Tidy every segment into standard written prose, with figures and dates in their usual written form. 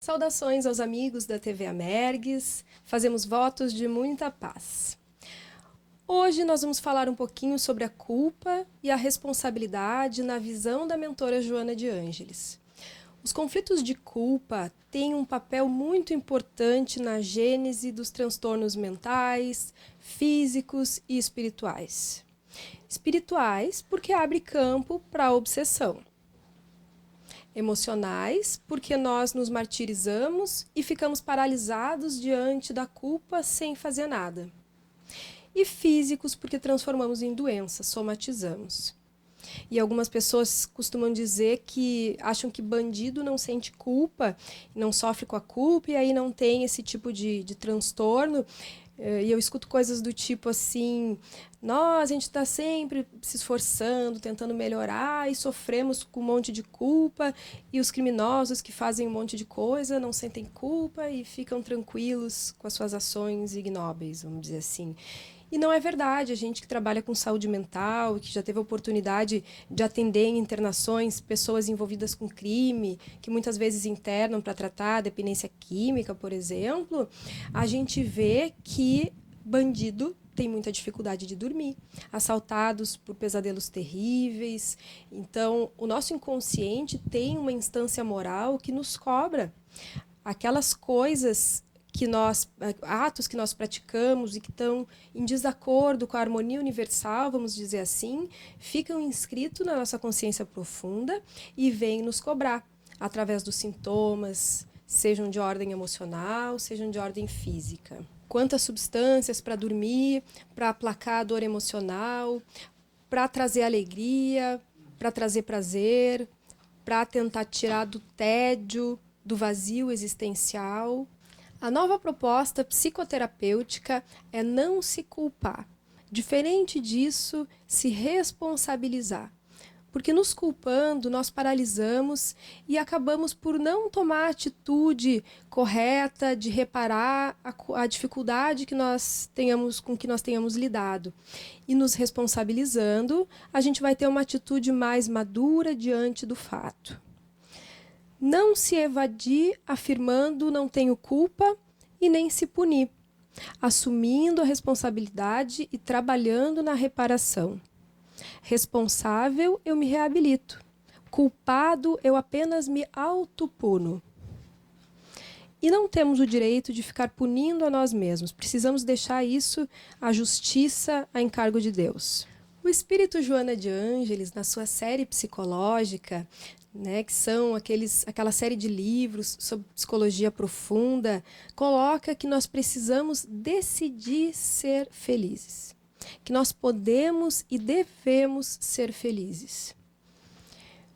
Saudações aos amigos da TV Amergues, fazemos votos de muita paz. Hoje nós vamos falar um pouquinho sobre a culpa e a responsabilidade na visão da mentora Joana de Ângeles. Os conflitos de culpa têm um papel muito importante na gênese dos transtornos mentais, físicos e espirituais. Espirituais porque abre campo para a obsessão. Emocionais, porque nós nos martirizamos e ficamos paralisados diante da culpa sem fazer nada. E físicos, porque transformamos em doença, somatizamos. E algumas pessoas costumam dizer que acham que bandido não sente culpa, não sofre com a culpa e aí não tem esse tipo de transtorno. E eu escuto coisas do tipo assim, a gente está sempre se esforçando, tentando melhorar e sofremos com um monte de culpa, e os criminosos que fazem um monte de coisa não sentem culpa e ficam tranquilos com as suas ações ignóbeis, vamos dizer assim. E não é verdade. A gente que trabalha com saúde mental, que já teve a oportunidade de atender em internações pessoas envolvidas com crime, que muitas vezes internam para tratar a dependência química, por exemplo, a gente vê que bandido tem muita dificuldade de dormir, assaltados por pesadelos terríveis. Então, o nosso inconsciente tem uma instância moral que nos cobra aquelas coisas atos que nós praticamos e que estão em desacordo com a harmonia universal, vamos dizer assim, ficam inscritos na nossa consciência profunda e vêm nos cobrar através dos sintomas, sejam de ordem emocional, sejam de ordem física. Quantas substâncias para dormir, para aplacar a dor emocional, para trazer alegria, para trazer prazer, para tentar tirar do tédio, do vazio existencial. A nova proposta psicoterapêutica é não se culpar. Diferente disso, se responsabilizar. Porque nos culpando, nós paralisamos e acabamos por não tomar a atitude correta de reparar a dificuldade que com que nós tenhamos lidado. E nos responsabilizando, a gente vai ter uma atitude mais madura diante do fato. Não se evadir afirmando não tenho culpa e nem se punir, assumindo a responsabilidade e trabalhando na reparação. Responsável, eu me reabilito. Culpado, eu apenas me autopuno. E não temos o direito de ficar punindo a nós mesmos. Precisamos deixar isso à justiça, a encargo de Deus. O espírito Joana de Ângeles, na sua série psicológica, que são aquela série de livros sobre psicologia profunda, coloca que nós precisamos decidir ser felizes. Que nós podemos e devemos ser felizes.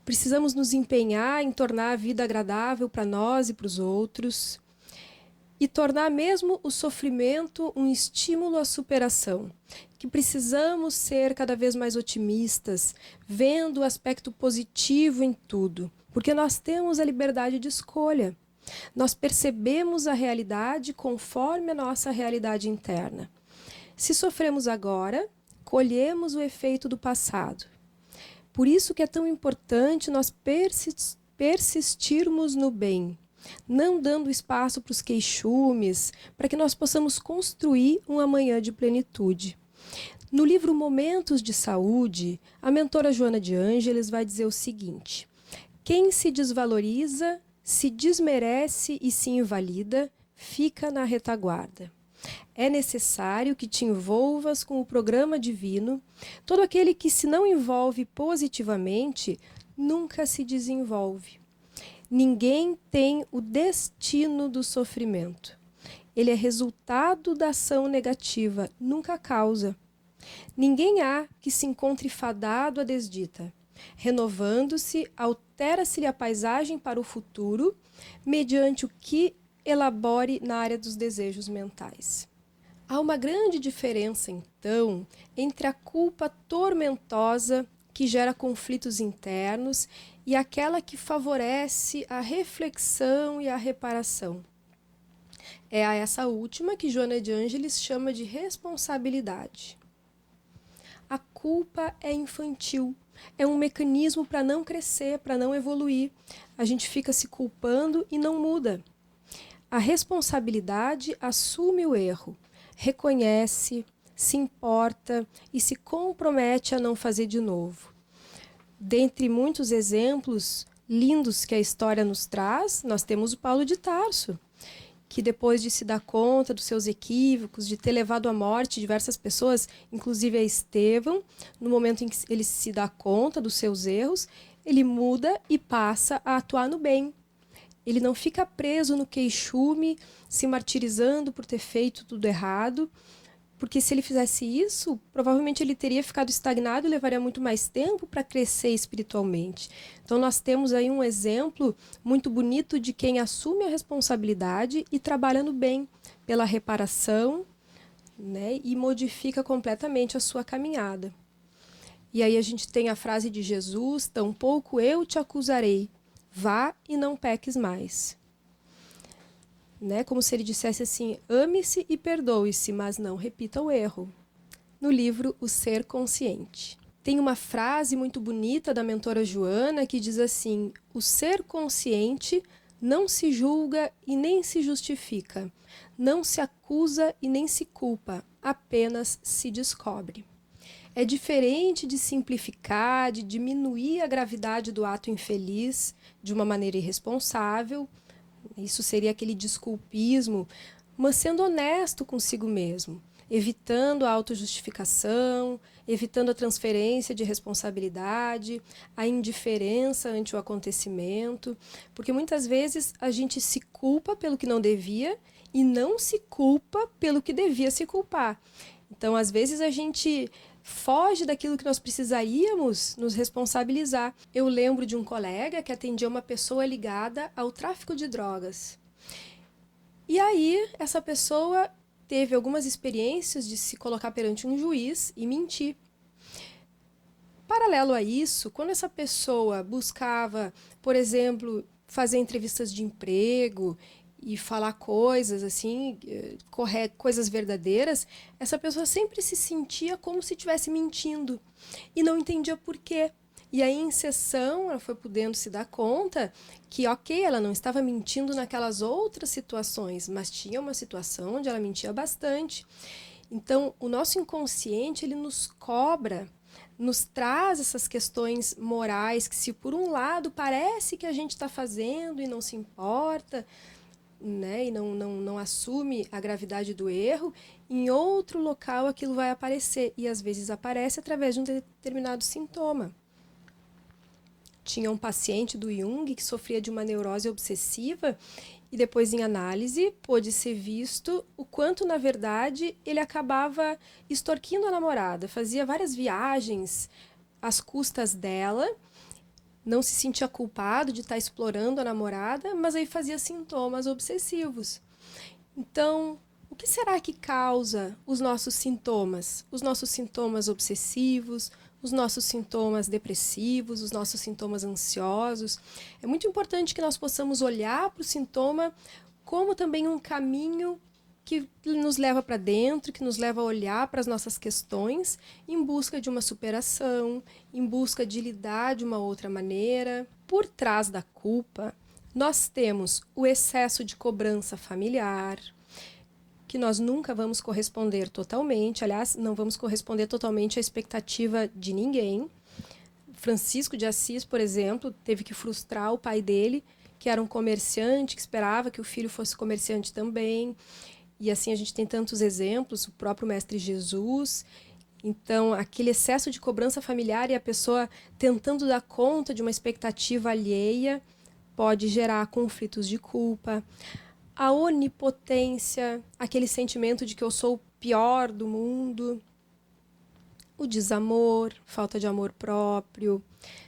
Precisamos nos empenhar em tornar a vida agradável para nós e para os outros e tornar mesmo o sofrimento um estímulo à superação. Que precisamos ser cada vez mais otimistas, vendo o aspecto positivo em tudo, porque nós temos a liberdade de escolha. Nós percebemos a realidade conforme a nossa realidade interna. Se sofremos agora, colhemos o efeito do passado. Por isso que é tão importante nós persistirmos no bem, não dando espaço para os queixumes, para que nós possamos construir um amanhã de plenitude. No livro Momentos de Saúde, a mentora Joana de Ângeles vai dizer o seguinte: quem se desvaloriza, se desmerece e se invalida, fica na retaguarda. É necessário que te envolvas com o programa divino. Todo aquele que se não envolve positivamente, nunca se desenvolve. Ninguém tem o destino do sofrimento. Ele é resultado da ação negativa, nunca causa. Ninguém há que se encontre fadado à desdita. Renovando-se, altera-se-lhe a paisagem para o futuro, mediante o que elabore na área dos desejos mentais. Há uma grande diferença, então, entre a culpa tormentosa, que gera conflitos internos, e aquela que favorece a reflexão e a reparação. É a essa última que Joana de Ângeles chama de responsabilidade. A culpa é infantil, é um mecanismo para não crescer, para não evoluir. A gente fica se culpando e não muda. A responsabilidade assume o erro, reconhece, se importa e se compromete a não fazer de novo. Dentre muitos exemplos lindos que a história nos traz, nós temos o Paulo de Tarso, que depois de se dar conta dos seus equívocos, de ter levado à morte diversas pessoas, inclusive a Estevão, no momento em que ele se dá conta dos seus erros, ele muda e passa a atuar no bem. Ele não fica preso no queixume, se martirizando por ter feito tudo errado, porque se ele fizesse isso, provavelmente ele teria ficado estagnado e levaria muito mais tempo para crescer espiritualmente. Então nós temos aí um exemplo muito bonito de quem assume a responsabilidade e trabalha no bem, pela reparação, né, e modifica completamente a sua caminhada. E aí a gente tem a frase de Jesus: tampouco eu te acusarei, vá e não peques mais. Né? Como se ele dissesse assim: ame-se e perdoe-se, mas não repita o erro. No livro O Ser Consciente. Tem uma frase muito bonita da mentora Joana que diz assim: o ser consciente não se julga e nem se justifica, não se acusa e nem se culpa, apenas se descobre. É diferente de simplificar, de diminuir a gravidade do ato infeliz de uma maneira irresponsável. Isso seria aquele desculpismo, mas sendo honesto consigo mesmo, evitando a autojustificação, evitando a transferência de responsabilidade, a indiferença ante o acontecimento, porque muitas vezes a gente se culpa pelo que não devia e não se culpa pelo que devia se culpar. Então, às vezes, a gente foge daquilo que nós precisaríamos nos responsabilizar. Eu lembro de um colega que atendia uma pessoa ligada ao tráfico de drogas. E aí, essa pessoa teve algumas experiências de se colocar perante um juiz e mentir. Paralelo a isso, quando essa pessoa buscava, por exemplo, fazer entrevistas de emprego e falar coisas assim, coisas verdadeiras, essa pessoa sempre se sentia como se estivesse mentindo e não entendia por quê. E aí, em sessão, ela foi podendo se dar conta que, ok, ela não estava mentindo naquelas outras situações, mas tinha uma situação onde ela mentia bastante. Então, o nosso inconsciente, ele nos cobra, nos traz essas questões morais que, se por um lado parece que a gente está fazendo e não se importa, né, e não assume a gravidade do erro, em outro local aquilo vai aparecer, e às vezes aparece através de um determinado sintoma. Tinha um paciente do Jung que sofria de uma neurose obsessiva e depois, em análise, pôde ser visto o quanto, na verdade, ele acabava extorquindo a namorada, fazia várias viagens às custas dela, não se sentia culpado de estar explorando a namorada, mas aí fazia sintomas obsessivos. Então, o que será que causa os nossos sintomas? Os nossos sintomas obsessivos, os nossos sintomas depressivos, os nossos sintomas ansiosos. É muito importante que nós possamos olhar para o sintoma como também um caminho que nos leva para dentro, que nos leva a olhar para as nossas questões em busca de uma superação, em busca de lidar de uma outra maneira. Por trás da culpa, nós temos o excesso de cobrança familiar, que nós nunca vamos corresponder totalmente, aliás, não vamos corresponder totalmente à expectativa de ninguém. Francisco de Assis, por exemplo, teve que frustrar o pai dele, que era um comerciante, que esperava que o filho fosse comerciante também. E assim a gente tem tantos exemplos, o próprio Mestre Jesus. Então, aquele excesso de cobrança familiar e a pessoa tentando dar conta de uma expectativa alheia pode gerar conflitos de culpa. A onipotência, aquele sentimento de que eu sou o pior do mundo. O desamor, falta de amor próprio,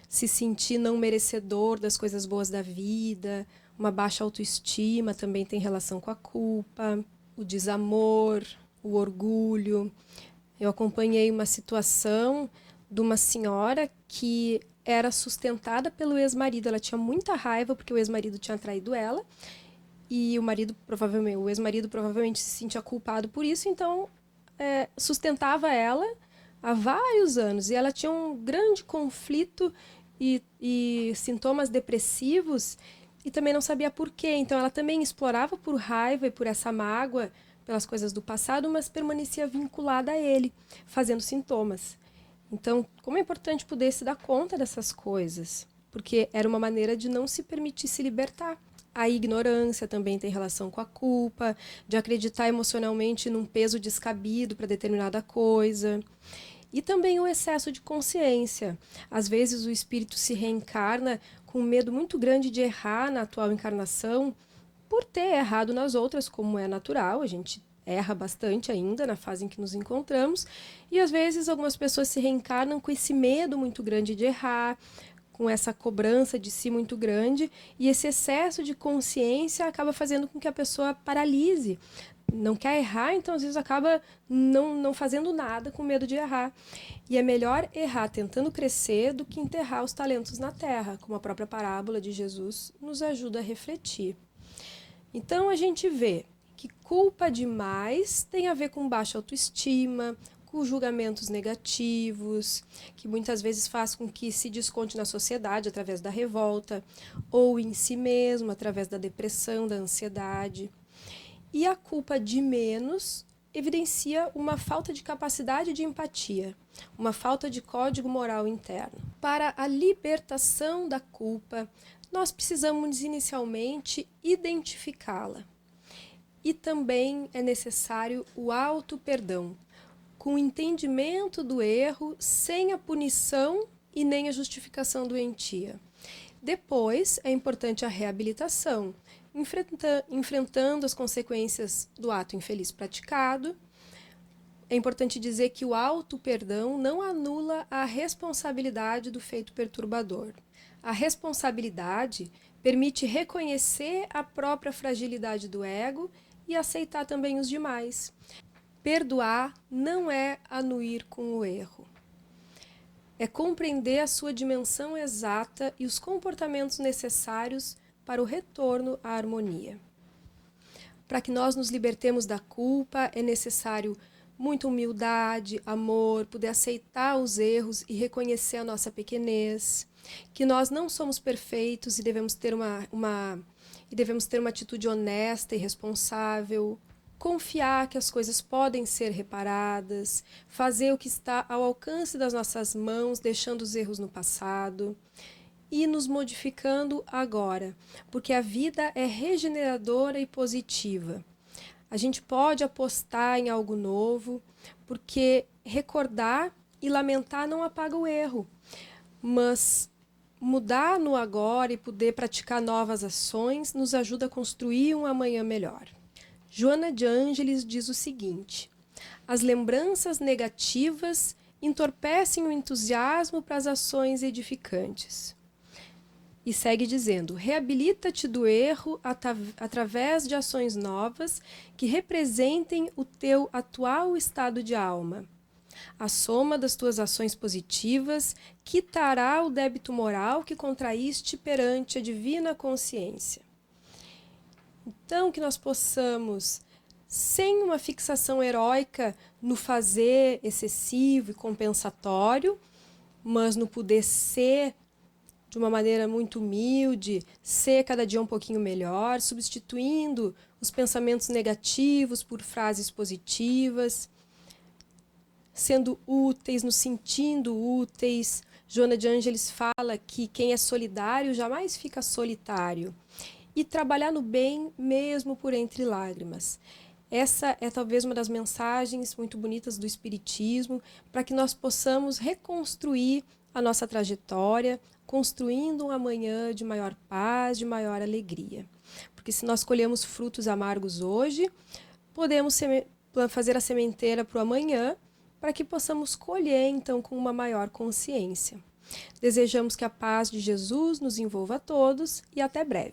se sentir não merecedor das coisas boas da vida, uma baixa autoestima também tem relação com a culpa. O desamor, o orgulho. Eu acompanhei uma situação de uma senhora que era sustentada pelo ex-marido. Ela tinha muita raiva porque o ex-marido tinha traído ela e o ex-marido provavelmente se sentia culpado por isso, então sustentava ela há vários anos. E ela tinha um grande conflito e sintomas depressivos e também não sabia por quê. Então ela também explorava por raiva e por essa mágoa pelas coisas do passado, mas permanecia vinculada a ele, fazendo sintomas. Então, como é importante poder se dar conta dessas coisas, porque era uma maneira de não se permitir se libertar. A ignorância também tem relação com a culpa, de acreditar emocionalmente num peso descabido para determinada coisa. E também o excesso de consciência. Às vezes o espírito se reencarna com um medo muito grande de errar na atual encarnação, por ter errado nas outras, como é natural, a gente erra bastante ainda na fase em que nos encontramos, e às vezes algumas pessoas se reencarnam com esse medo muito grande de errar, com essa cobrança de si muito grande, e esse excesso de consciência acaba fazendo com que a pessoa paralise. Não quer errar, então às vezes acaba não fazendo nada com medo de errar. E é melhor errar tentando crescer do que enterrar os talentos na terra, como a própria parábola de Jesus nos ajuda a refletir. Então a gente vê que culpa demais tem a ver com baixa autoestima, com julgamentos negativos, que muitas vezes faz com que se desconte na sociedade através da revolta, ou em si mesmo, através da depressão, da ansiedade. E a culpa de menos evidencia uma falta de capacidade de empatia, uma falta de código moral interno. Para a libertação da culpa, nós precisamos inicialmente identificá-la. E também é necessário o auto-perdão, com o entendimento do erro, sem a punição e nem a justificação doentia. Depois, é importante a reabilitação, enfrentando as consequências do ato infeliz praticado. É importante dizer que o auto-perdão não anula a responsabilidade do feito perturbador. A responsabilidade permite reconhecer a própria fragilidade do ego e aceitar também os demais. Perdoar não é anuir com o erro. É compreender a sua dimensão exata e os comportamentos necessários para o retorno à harmonia. Para que nós nos libertemos da culpa, é necessário muita humildade, amor, poder aceitar os erros e reconhecer a nossa pequenez, que nós não somos perfeitos e devemos ter uma atitude honesta e responsável, confiar que as coisas podem ser reparadas, fazer o que está ao alcance das nossas mãos, deixando os erros no passado e nos modificando agora, porque a vida é regeneradora e positiva. A gente pode apostar em algo novo, porque recordar e lamentar não apaga o erro, mas mudar no agora e poder praticar novas ações nos ajuda a construir um amanhã melhor. Joana de Ângeles diz o seguinte: as lembranças negativas entorpecem o entusiasmo para as ações edificantes. E segue dizendo: reabilita-te do erro através de ações novas que representem o teu atual estado de alma. A soma das tuas ações positivas quitará o débito moral que contraíste perante a divina consciência. Então, que nós possamos, sem uma fixação heróica no fazer excessivo e compensatório, mas no poder ser de uma maneira muito humilde, ser cada dia um pouquinho melhor, substituindo os pensamentos negativos por frases positivas, sendo úteis, nos sentindo úteis. Joana de Ângeles fala que quem é solidário jamais fica solitário. E trabalhar no bem mesmo por entre lágrimas. Essa é talvez uma das mensagens muito bonitas do Espiritismo, para que nós possamos reconstruir a nossa trajetória, construindo um amanhã de maior paz, de maior alegria. Porque se nós colhemos frutos amargos hoje, podemos fazer a sementeira para o amanhã, para que possamos colher então com uma maior consciência. Desejamos que a paz de Jesus nos envolva a todos e até breve.